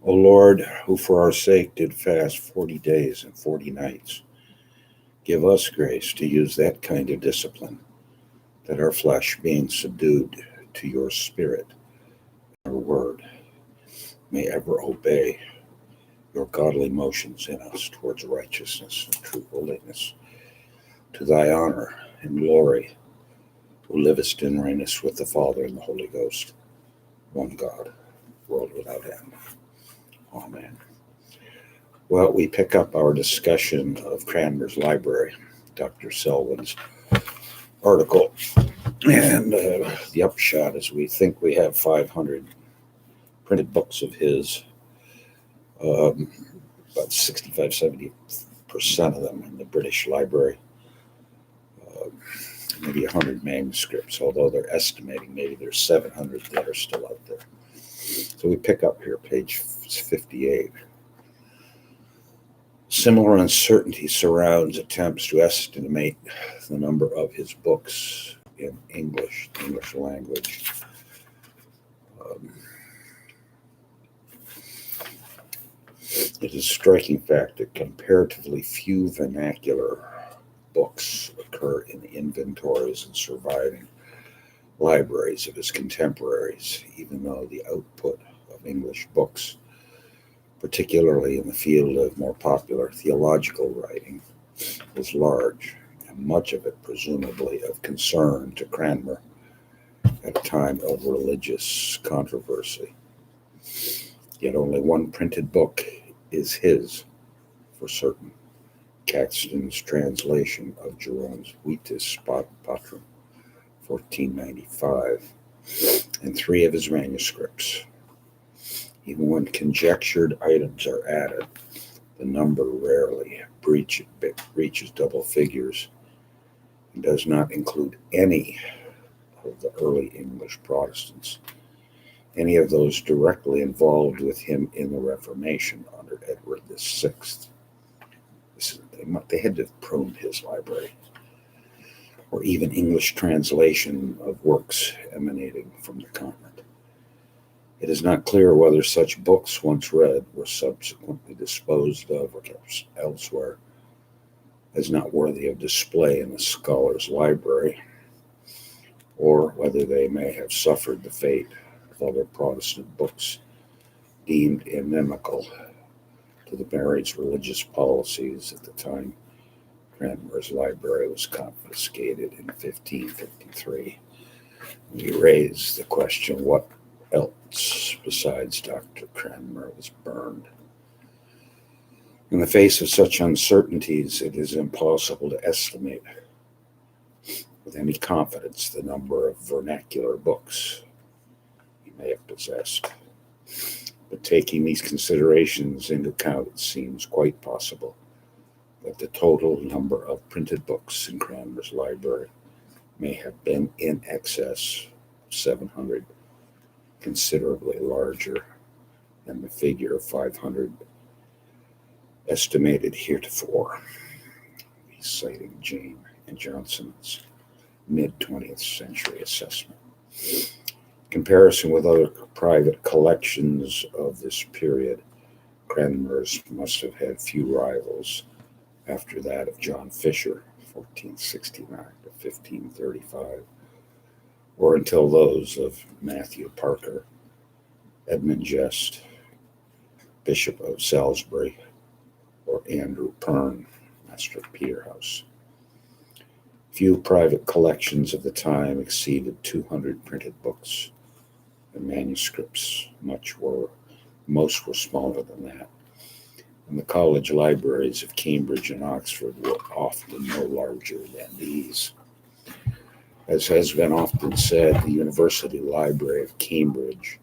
O Lord, who for our sake did fast 40 days and 40 nights, give us grace to use that kind of discipline, that our flesh, being subdued to your spirit, our word, may ever obey your godly motions in us towards righteousness and true holiness, to thy honor and glory, who livest and reignest with the Father and the Holy Ghost, one God, world without end. Amen. Well, we pick up our discussion of Cranmer's library, Dr. Selwyn's article, and the upshot is we think we have 500 printed books of his, about 65-70% of them in the British Library, maybe 100 manuscripts, although they're estimating maybe there's 700 that are still out there. So we pick up here, page 58. Similar uncertainty surrounds attempts to estimate the number of his books in English, the English language. It is a striking fact that comparatively few vernacular books occur in the inventories and surviving libraries of his contemporaries, even though the output of English books, particularly in the field of more popular theological writing, was large, and much of it presumably of concern to Cranmer at a time of religious controversy. Yet only one printed book is his, for certain, Caxton's translation of Jerome's Vitis Patrum, 1495, and 3 of his manuscripts. Even when conjectured items are added, the number rarely reaches double figures and does not include any of the early English Protestants, any of those directly involved with him in the Reformation under Edward VI. They had to have pruned his library, or even English translation of works emanating from the continent. It is not clear whether such books, once read, were subsequently disposed of or kept elsewhere as not worthy of display in the scholar's library, or whether they may have suffered the fate of other Protestant books deemed inimical to the marriage religious policies at the time Cranmer's library was confiscated in 1553. We raise the question, what else besides Dr. Cranmer was burned? In the face of such uncertainties, it is impossible to estimate with any confidence the number of vernacular books he may have possessed. But taking these considerations into account, it seems quite possible that the total number of printed books in Cranmer's library may have been in excess of 700, considerably larger than the figure of 500 estimated heretofore. He's citing Jane and Johnson's mid-20th century assessment. Comparison with other private collections of this period, Cranmer's must have had few rivals after that of John Fisher, 1469 to 1535, or until those of Matthew Parker, Edmund Jest, Bishop of Salisbury, or Andrew Perne, Master of Peterhouse. Few private collections of the time exceeded 200 printed books, and manuscripts most were smaller than that. And the college libraries of Cambridge and Oxford were often no larger than these. As has been often said, the University Library of Cambridge,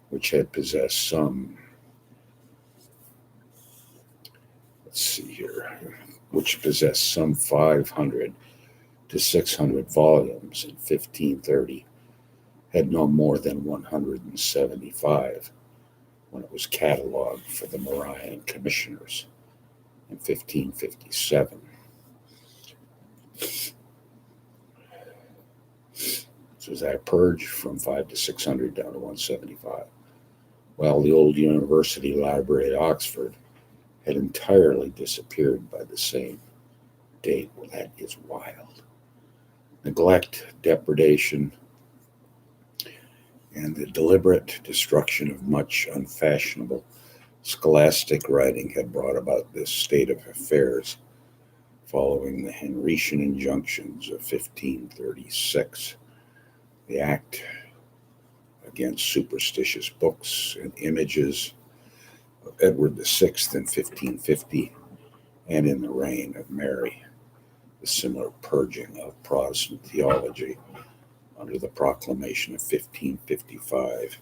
which had possessed some, which possessed some 500 to 600 volumes in 1530, had no more than 175 when it was cataloged for the Marian commissioners in 1557. So was that a purge from 500 to 600 down to 175? while the old university library at Oxford had entirely disappeared by the same date. Well, that is wild. Neglect, depredation, and the deliberate destruction of much unfashionable scholastic writing had brought about this state of affairs following the Henrician injunctions of 1536, the Act against superstitious books and images of Edward VI in 1550, and in the reign of Mary, the similar purging of Protestant theology under the Proclamation of 1555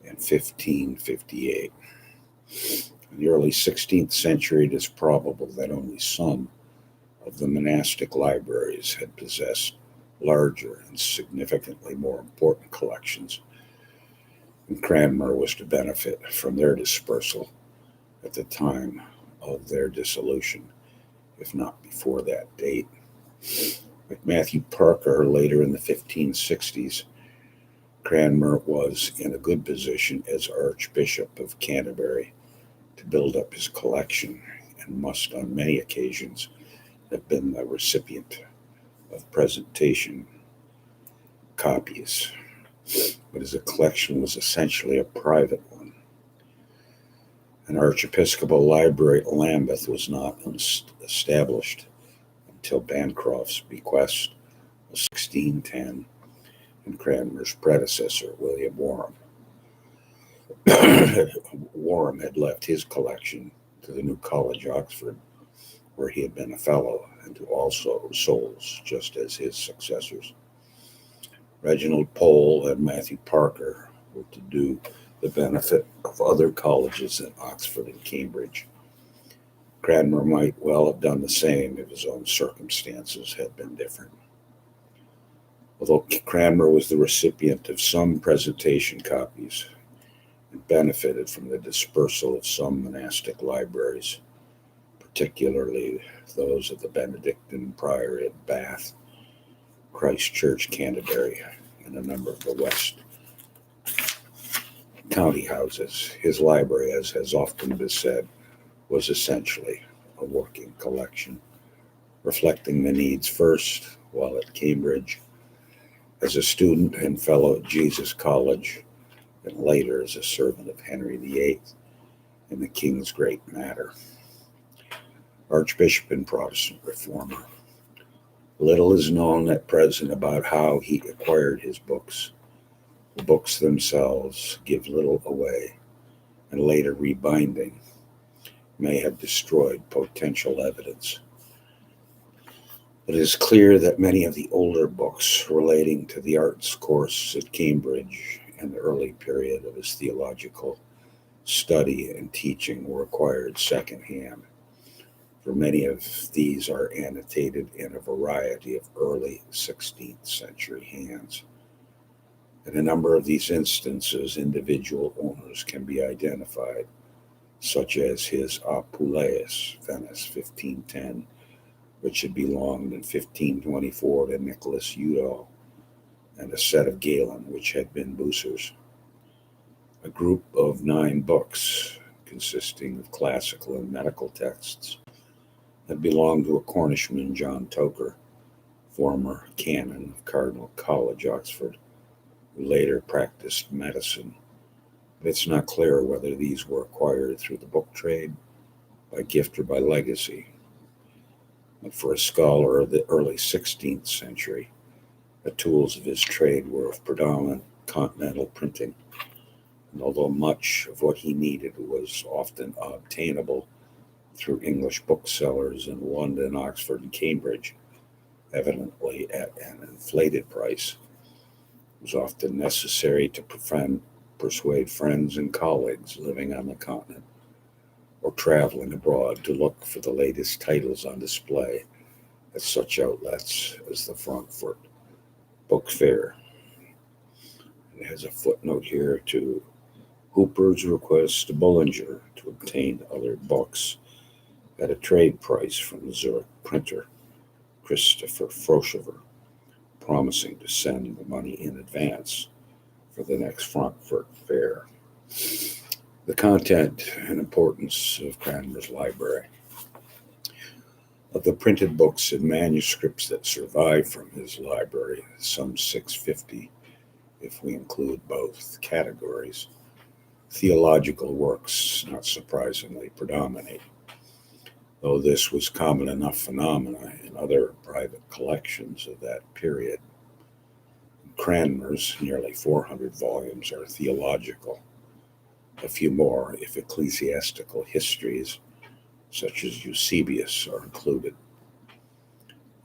and 1558. In the early 16th century, it is probable that only some of the monastic libraries had possessed larger and significantly more important collections, and Cranmer was to benefit from their dispersal at the time of their dissolution, if not before that date. Like Matthew Parker later in the 1560s, Cranmer was in a good position as Archbishop of Canterbury to build up his collection, and must on many occasions have been the recipient of presentation copies, but his collection was essentially a private one. An archiepiscopal library at Lambeth was not established until Bancroft's bequest of 1610 and Cranmer's predecessor, William Warham. Warham had left his collection to the New College, Oxford, where he had been a fellow, and to all souls, just as his successors. Reginald Pole and Matthew Parker were to do the benefit of other colleges at Oxford and Cambridge. Cranmer might well have done the same if his own circumstances had been different. Although Cranmer was the recipient of some presentation copies and benefited from the dispersal of some monastic libraries, particularly those of the Benedictine Priory at Bath, Christ Church, Canterbury, and a number of the West county houses, his library, as has often been said, was essentially a working collection, reflecting the needs first, while at Cambridge, as a student and fellow at Jesus College, and later as a servant of Henry VIII in the King's Great Matter. Archbishop and Protestant reformer. Little is known at present about how he acquired his books. The books themselves give little away, and later rebinding may have destroyed potential evidence. It is clear that many of the older books relating to the arts course at Cambridge and the early period of his theological study and teaching were acquired secondhand, for many of these are annotated in a variety of early 16th century hands. In a number of these instances, individual owners can be identified, such as his Apuleius, Venice, 1510, which had belonged in 1524 to Nicholas Udall, and a set of Galen, which had been Bucer's. A group of 9 books, consisting of classical and medical texts, had belonged to a Cornishman, John Toker, former canon of Cardinal College, Oxford, who later practiced medicine. But it's not clear whether these were acquired through the book trade, by gift, or by legacy. But for a scholar of the early 16th century, the tools of his trade were of predominant continental printing, and although much of what he needed was often obtainable through English booksellers in London, Oxford, and Cambridge, evidently at an inflated price, it was often necessary to persuade friends and colleagues living on the continent or traveling abroad to look for the latest titles on display at such outlets as the Frankfurt Book Fair. It has a footnote here to Hooper's request to Bullinger to obtain other books at a trade price from the Zurich printer Christopher Froschover, promising to send the money in advance for the next Frankfurt Fair. The content and importance of Cranmer's library. Of the printed books and manuscripts that survive from his library, some 650, if we include both categories, theological works, not surprisingly, predominate, though this was common enough phenomena in other private collections of that period. Cranmer's nearly 400 volumes are theological, a few more if ecclesiastical histories, such as Eusebius, are included.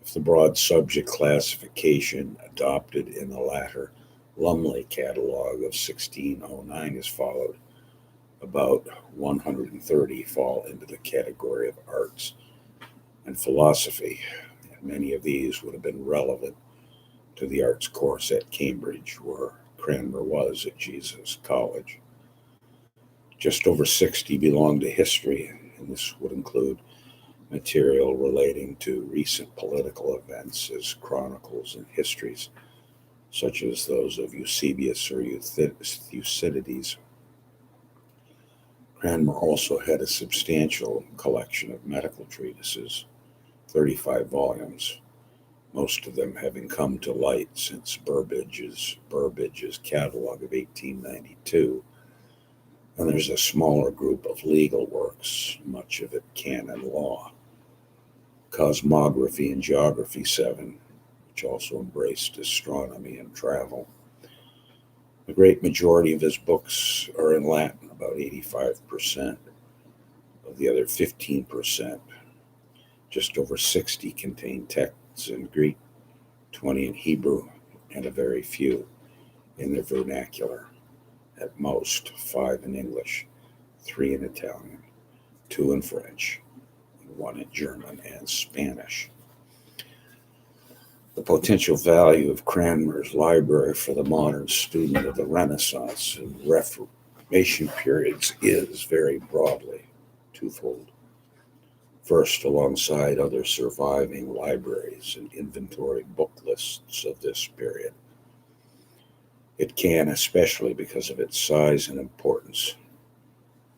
If the broad subject classification adopted in the latter Lumley catalog of 1609 is followed, about 130 fall into the category of arts and philosophy, and many of these would have been relevant to the arts course at Cambridge, where Cranmer was at Jesus College. Just over 60 belong to history, and this would include material relating to recent political events as chronicles and histories, such as those of Eusebius or Thucydides. Cranmer also had a substantial collection of medical treatises, 35 volumes, most of them having come to light since Burbage's catalog of 1892. And there's a smaller group of legal works, much of it canon law. Cosmography and Geography 7, which also embraced astronomy and travel. The great majority of his books are in Latin, about 85%. Of the other 15%, just over 60 contain texts in Greek, 20 in Hebrew, and a very few in the vernacular. At most, 5 in English, 3 in Italian, 2 in French, and 1 in German and Spanish. The potential value of Cranmer's library for the modern student of the Renaissance and Reformation periods is very broadly twofold. First, alongside other surviving libraries and inventory book lists of this period, it can, especially because of its size and importance,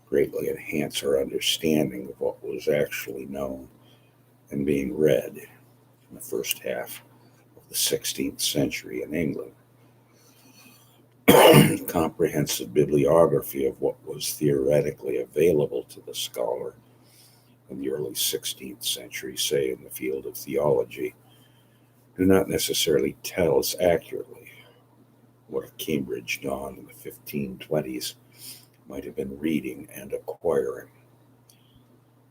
greatly enhance our understanding of what was actually known and being read in the first half of the 16th century in England. Comprehensive bibliography of what was theoretically available to the scholar in the early 16th century, say in the field of theology, do not necessarily tell us accurately what a Cambridge don in the 1520s might have been reading and acquiring.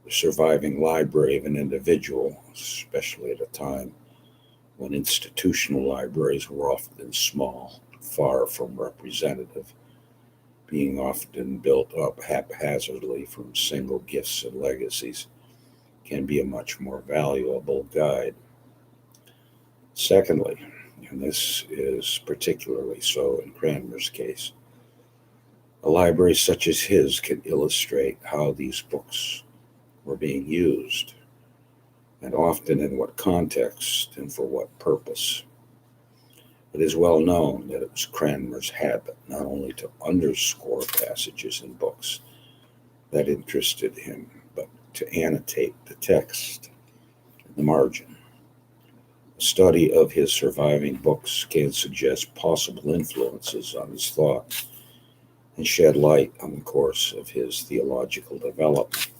The surviving library of an individual, especially at a time when institutional libraries were often small, far from representative, being often built up haphazardly from single gifts and legacies, can be a much more valuable guide. Secondly, and this is particularly so in Cranmer's case, a library such as his can illustrate how these books were being used, and often in what context and for what purpose. It is well known that it was Cranmer's habit not only to underscore passages in books that interested him, but to annotate the text in the margin. A study of his surviving books can suggest possible influences on his thought and shed light on the course of his theological development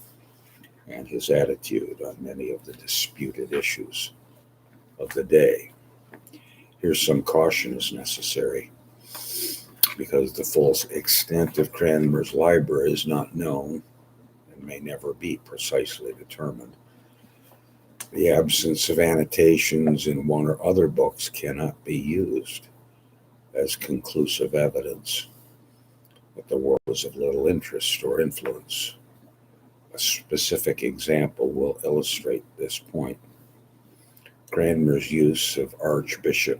and his attitude on many of the disputed issues of the day. Here, some caution is necessary because the full extent of Cranmer's library is not known and may never be precisely determined. The absence of annotations in one or other books cannot be used as conclusive evidence that the work was of little interest or influence. A specific example will illustrate this point. Cranmer's use of Archbishop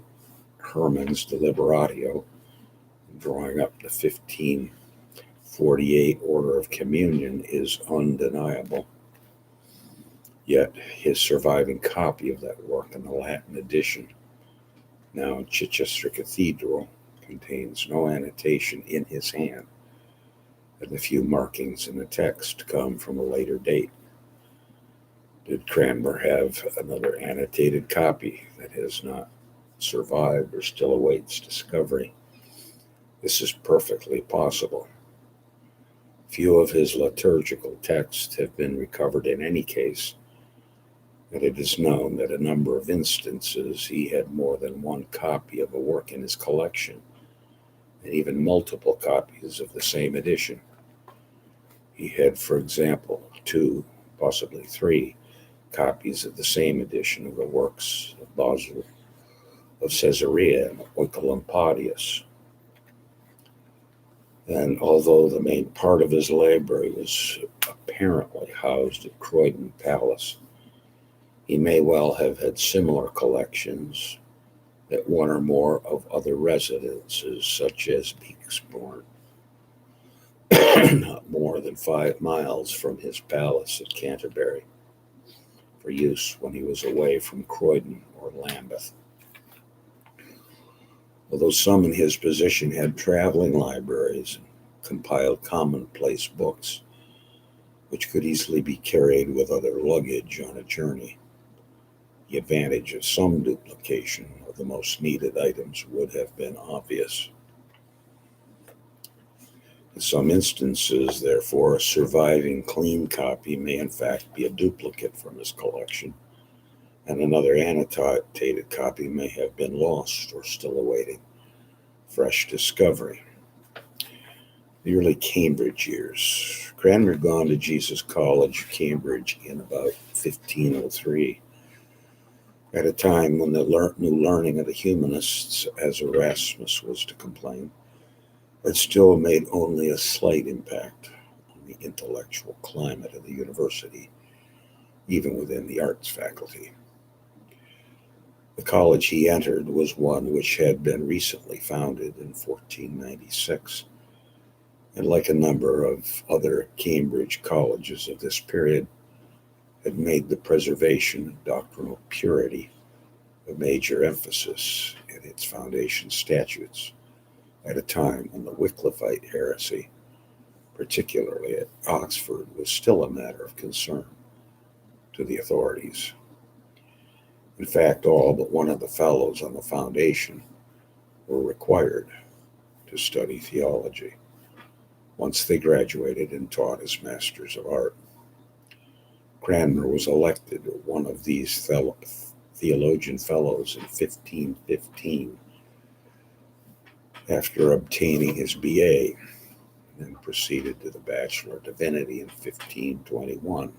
Herman's Deliberatio, drawing up the 1548 Order of Communion, is undeniable. Yet his surviving copy of that work in the Latin edition, now in Chichester Cathedral, contains no annotation in his hand and the few markings in the text come from a later date. Did Cranmer have another annotated copy that has not survived or still awaits discovery? This is perfectly possible. Few of his liturgical texts have been recovered in any case, and it is known that a number of instances he had more than one copy of a work in his collection, and even multiple copies of the same edition. He had, for example, 2, possibly 3, copies of the same edition of the works of Basil of Caesarea and Oecolampadius. And although the main part of his library was apparently housed at Croydon Palace, he may well have had similar collections at one or more of other residences, such as Beaksbourne, not more than 5 miles from his palace at Canterbury, for use when he was away from Croydon or Lambeth. Although some in his position had traveling libraries and compiled commonplace books, which could easily be carried with other luggage on a journey, the advantage of some duplication of the most needed items would have been obvious. In some instances, therefore, a surviving clean copy may in fact be a duplicate from his collection, and another annotated copy may have been lost or still awaiting fresh discovery. The early Cambridge years. Cranmer had gone to Jesus College, Cambridge, in about 1503, at a time when the new learning of the humanists, as Erasmus was to complain, had still made only a slight impact on the intellectual climate of the university, even within the arts faculty. The college he entered was one which had been recently founded in 1496, and like a number of other Cambridge colleges of this period, had made the preservation of doctrinal purity a major emphasis in its foundation statutes, at a time when the Wycliffite heresy, particularly at Oxford, was still a matter of concern to the authorities. In fact, all but one of the fellows on the foundation were required to study theology once they graduated and taught as Masters of Art. Cranmer was elected one of these theologian fellows in 1515 after obtaining his BA, and then proceeded to the Bachelor of Divinity in 1521,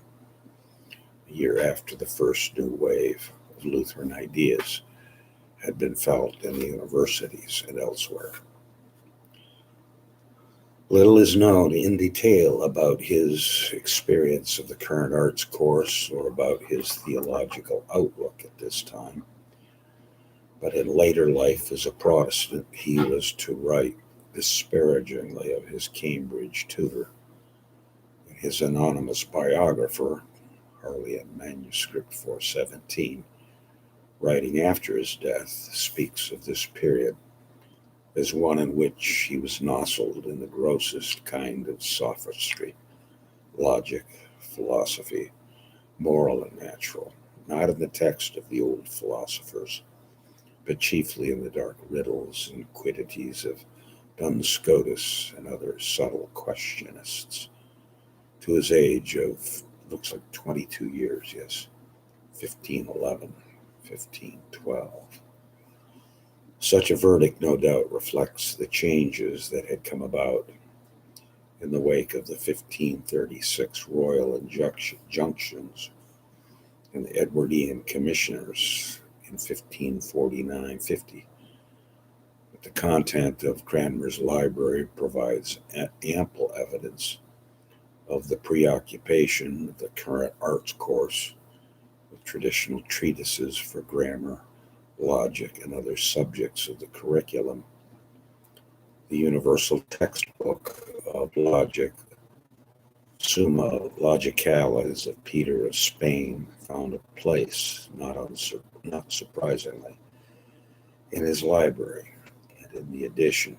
a year after the first new wave of Lutheran ideas had been felt in the universities and elsewhere. Little is known in detail about his experience of the current arts course or about his theological outlook at this time, but in later life as a Protestant, he was to write disparagingly of his Cambridge tutor. His anonymous biographer, Harleian manuscript 417, writing after his death, speaks of this period as one in which he was nozzled in the grossest kind of sophistry, logic, philosophy, moral and natural, not in the text of the old philosophers, but chiefly in the dark riddles and quiddities of Duns Scotus and other subtle questionists. To his age of, looks like 22 years, yes, 1511, 1512. Such a verdict, no doubt, reflects the changes that had come about in the wake of the 1536 royal injunctions and the Edwardian commissioners in 1549-50. But the content of Cranmer's library provides ample evidence of the preoccupation of the current arts course with traditional treatises for grammar, logic, and other subjects of the curriculum. The universal textbook of logic, Summa Logicalis of Peter of Spain, found a place, not surprisingly, in his library, and in the edition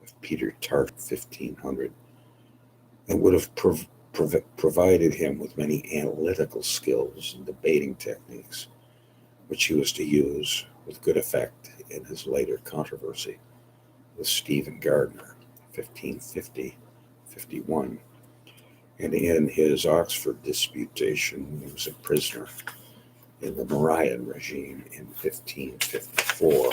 of Peter Tart 1500 and would have provided him with many analytical skills and debating techniques, which he was to use with good effect in his later controversy with Stephen Gardiner, 1550-51, and in his Oxford disputation. He was a prisoner in the Marian regime in 1554.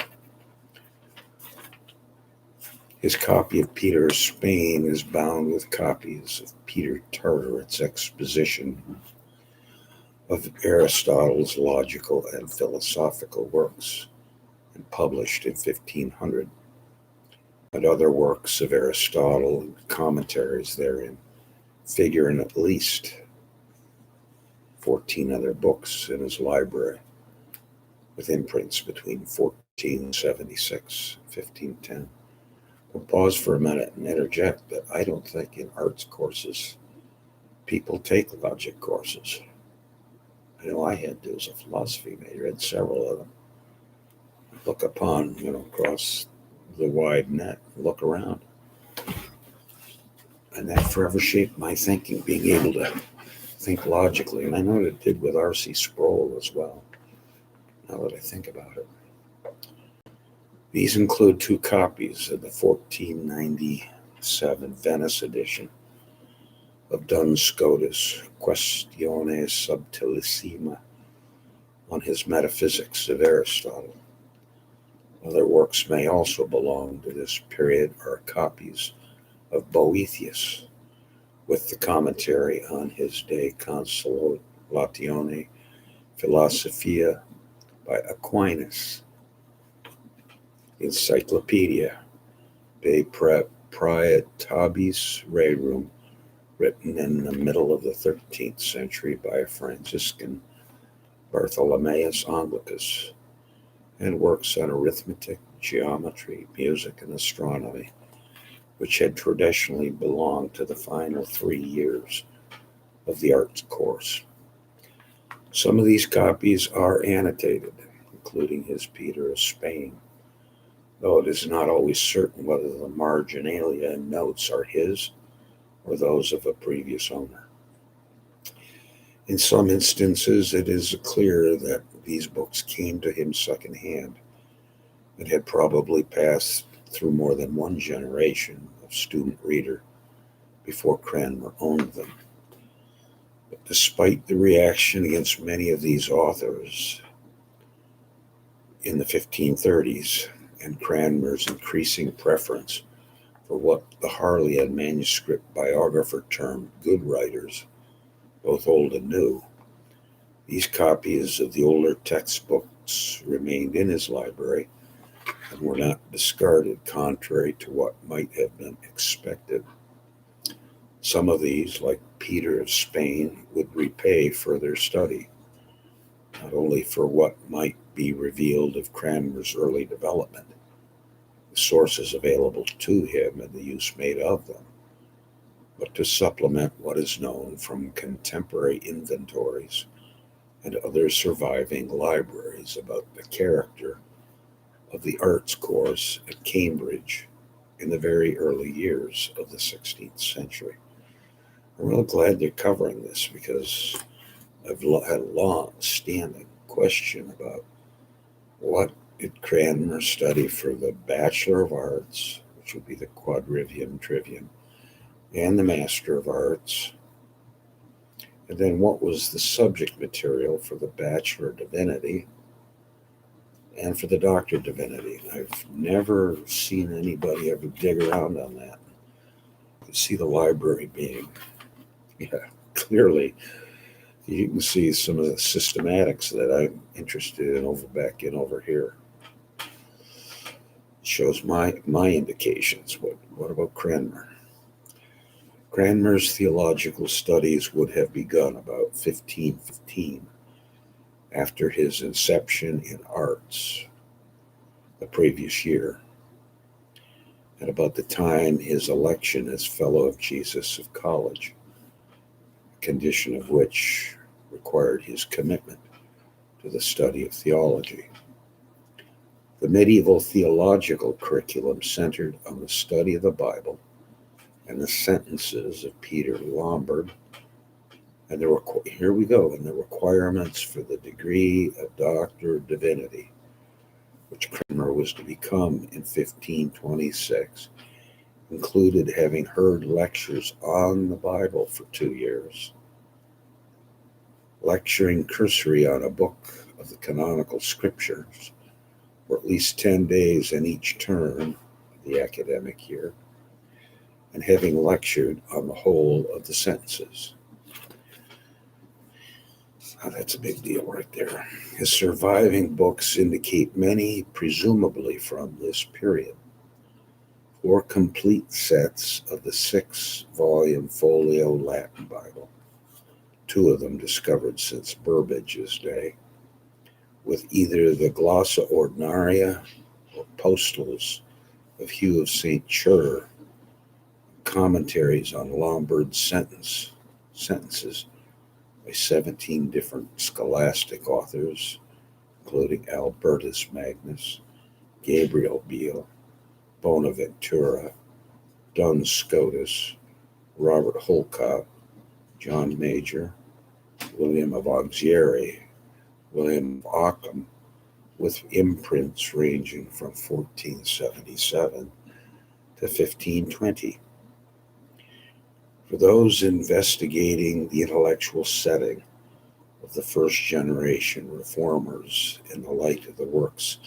His copy of Peter of Spain is bound with copies of Peter Tartaret's exposition of Aristotle's logical and philosophical works, and published in 1500, but other works of Aristotle and commentaries therein figure in at least 14 other books in his library, with imprints between 1476 and 1510. We'll pause for a minute and interject that I don't think in arts courses people take logic courses. I know I had to as a philosophy major. I had several of them. Look upon, across the wide net, look around. And that forever shaped my thinking, being able to think logically. And I know it did with R.C. Sproul as well, now that I think about it. These include 2 copies of the 1497 Venice edition of Duns Scotus, Questione Subtilissima, on his Metaphysics of Aristotle. Other works may also belong to this period are copies of Boethius, with the commentary on his De Consolatione Philosophia by Aquinas, Encyclopedia de Praetabis Rerum, written in the middle of the 13th century by a Franciscan, Bartholomeus Anglicus, and works on arithmetic, geometry, music, and astronomy, which had traditionally belonged to the final 3 years of the arts course. Some of these copies are annotated, including his Peter of Spain, though it is not always certain whether the marginalia and notes are his or those of a previous owner. In some instances, it is clear that these books came to him secondhand and had probably passed through more than one generation of student reader before Cranmer owned them. But despite the reaction against many of these authors in the 1530s and Cranmer's increasing preference for what the Harleian manuscript biographer termed good writers, both old and new, these copies of the older textbooks remained in his library and were not discarded, contrary to what might have been expected. Some of these, like Peter of Spain, would repay further study, not only for what might be revealed of Cranmer's early development, the sources available to him and the use made of them, but to supplement what is known from contemporary inventories and other surviving libraries about the character of the arts course at Cambridge in the very early years of the 16th century. I'm real glad they're covering this because I've had a long-standing question about what did Cranmer study for the Bachelor of Arts, which would be the quadrivium trivium, and the Master of Arts, and then what was the subject material for the Bachelor of Divinity and for the Doctor of Divinity. I've never seen anybody ever dig around on that. You can see the library being, clearly, you can see some of the systematics that I'm interested in over here. It shows my indications. What about Cranmer? Cranmer's theological studies would have begun about 1515, after his inception in arts the previous year, at about the time his election as Fellow of Jesus of College, a condition of which required his commitment to the study of theology. The medieval theological curriculum centered on the study of the Bible and the sentences of Peter Lombard, and here we go, and the requirements for the degree of Doctor of Divinity, which Cranmer was to become in 1526, included having heard lectures on the Bible for 2 years, lecturing cursory on a book of the canonical scriptures for at least 10 days in each term of the academic year, and having lectured on the whole of the sentences. Now, that's a big deal right there. His surviving books indicate many, presumably from this period. 4 complete sets of the 6-volume folio Latin Bible, 2 of them discovered since Burbage's day, with either the Glossa Ordinaria or Postals of Hugh of St. Cher, commentaries on Lombard's sentences by 17 different scholastic authors, including Albertus Magnus, Gabriel Biel, Bonaventure, Duns Scotus, Robert Holkot, John Major, William of Auxere, William of Occam, with imprints ranging from 1477 to 1520. For those investigating the intellectual setting of the first generation reformers in the light of the works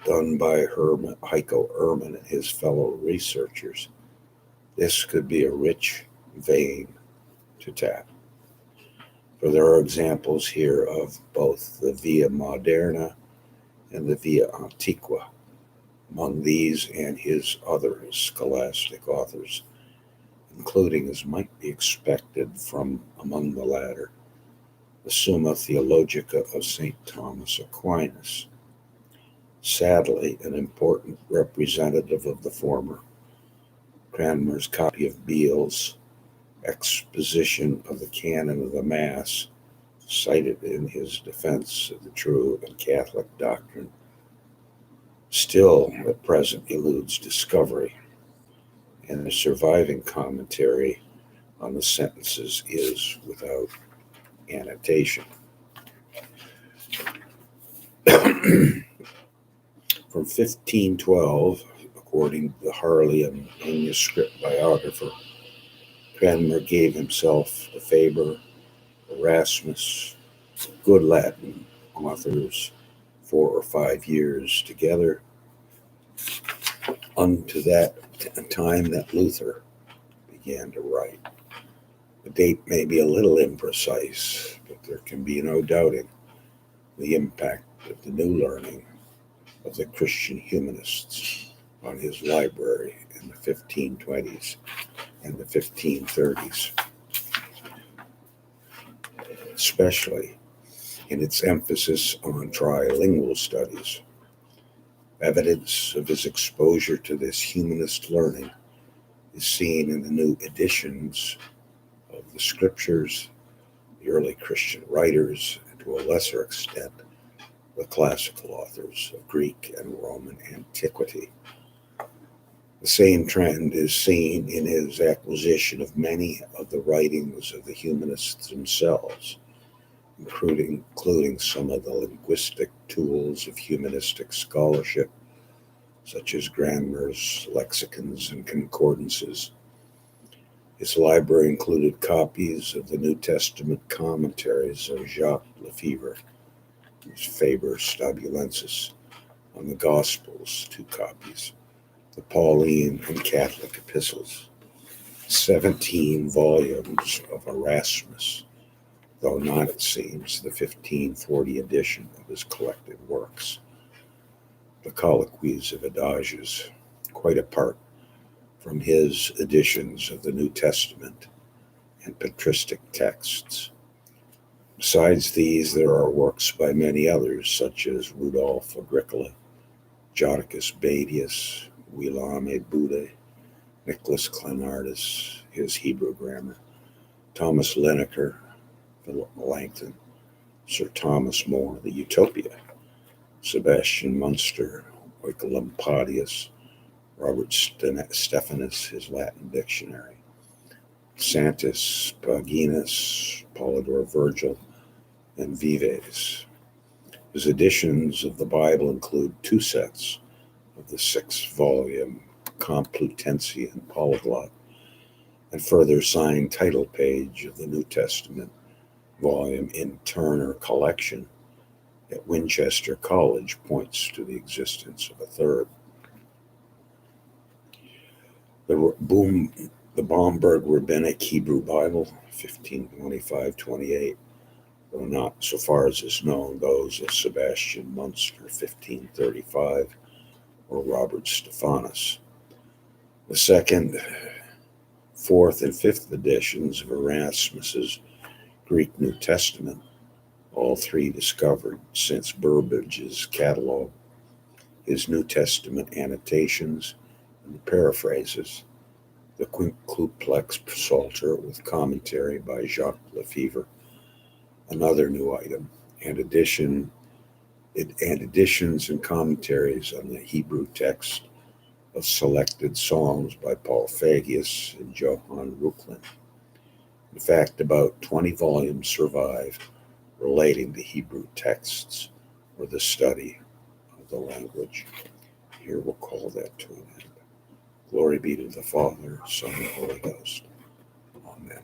done by Heiko Ehrman and his fellow researchers, this could be a rich vein to tap. For there are examples here of both the Via Moderna and the Via Antiqua among these and his other scholastic authors, including, as might be expected from among the latter, the Summa Theologica of St. Thomas Aquinas, sadly an important representative of the former, Cranmer's copy of Biel's exposition of the canon of the Mass, cited in his defense of the true and Catholic doctrine, still at present eludes discovery, and the surviving commentary on the sentences is without annotation. From 1512, according to the Harleian manuscript biographer, Cranmer gave himself to Faber, Erasmus, good Latin authors, 4 or 5 years together, unto that time that Luther began to write. The date may be a little imprecise, but there can be no doubting the impact of the new learning of the Christian humanists on his library in the 1520s and the 1530s, especially in its emphasis on trilingual studies. Evidence of his exposure to this humanist learning is seen in the new editions of the scriptures, the early Christian writers, and to a lesser extent, the classical authors of Greek and Roman antiquity. The same trend is seen in his acquisition of many of the writings of the humanists themselves, including some of the linguistic tools of humanistic scholarship, such as Cranmer's lexicons and concordances. His library included copies of the New Testament commentaries of Jacques Lefebvre, his Faber Stabulensis, on the Gospels, 2 copies, the Pauline and Catholic epistles, 17 volumes of Erasmus, though not, it seems, the 1540 edition of his collected works, the Colloquies of Adages, quite apart from his editions of the New Testament and patristic texts. Besides these, there are works by many others, such as Rudolf Agricola, Jodocus Badius, Willame Bude, Nicholas Clenardus, his Hebrew grammar, Thomas Linacre, Philip Melanchthon, Sir Thomas More, the Utopia, Sebastian Munster, Oecolampadius, Robert Stephanus, his Latin dictionary. Santis, Paginus, Polydor Virgil, and Vives. His editions of the Bible include 2 sets of the 6-volume Complutensian Polyglot, and further signed title page of the New Testament volume in Turner Collection at Winchester College points to the existence of a third. The Bomberg Rabbinic Hebrew Bible, 1525-28, though not so far as is known those of Sebastian Munster, 1535, or Robert Stephanus. The 2nd, 4th, and 5th editions of Erasmus's Greek New Testament, all 3 discovered since Burbage's catalog, his New Testament annotations and the paraphrases, the Quinqueplex Psalter with commentary by Jacques Lefebvre, another new item, and additions and commentaries on the Hebrew text of selected songs by Paul Fagius and Johann Reuchlin. In fact, about 20 volumes survive relating to Hebrew texts or the study of the language. Here we'll call that to an end. Glory be to the Father, Son, and Holy Ghost. Amen.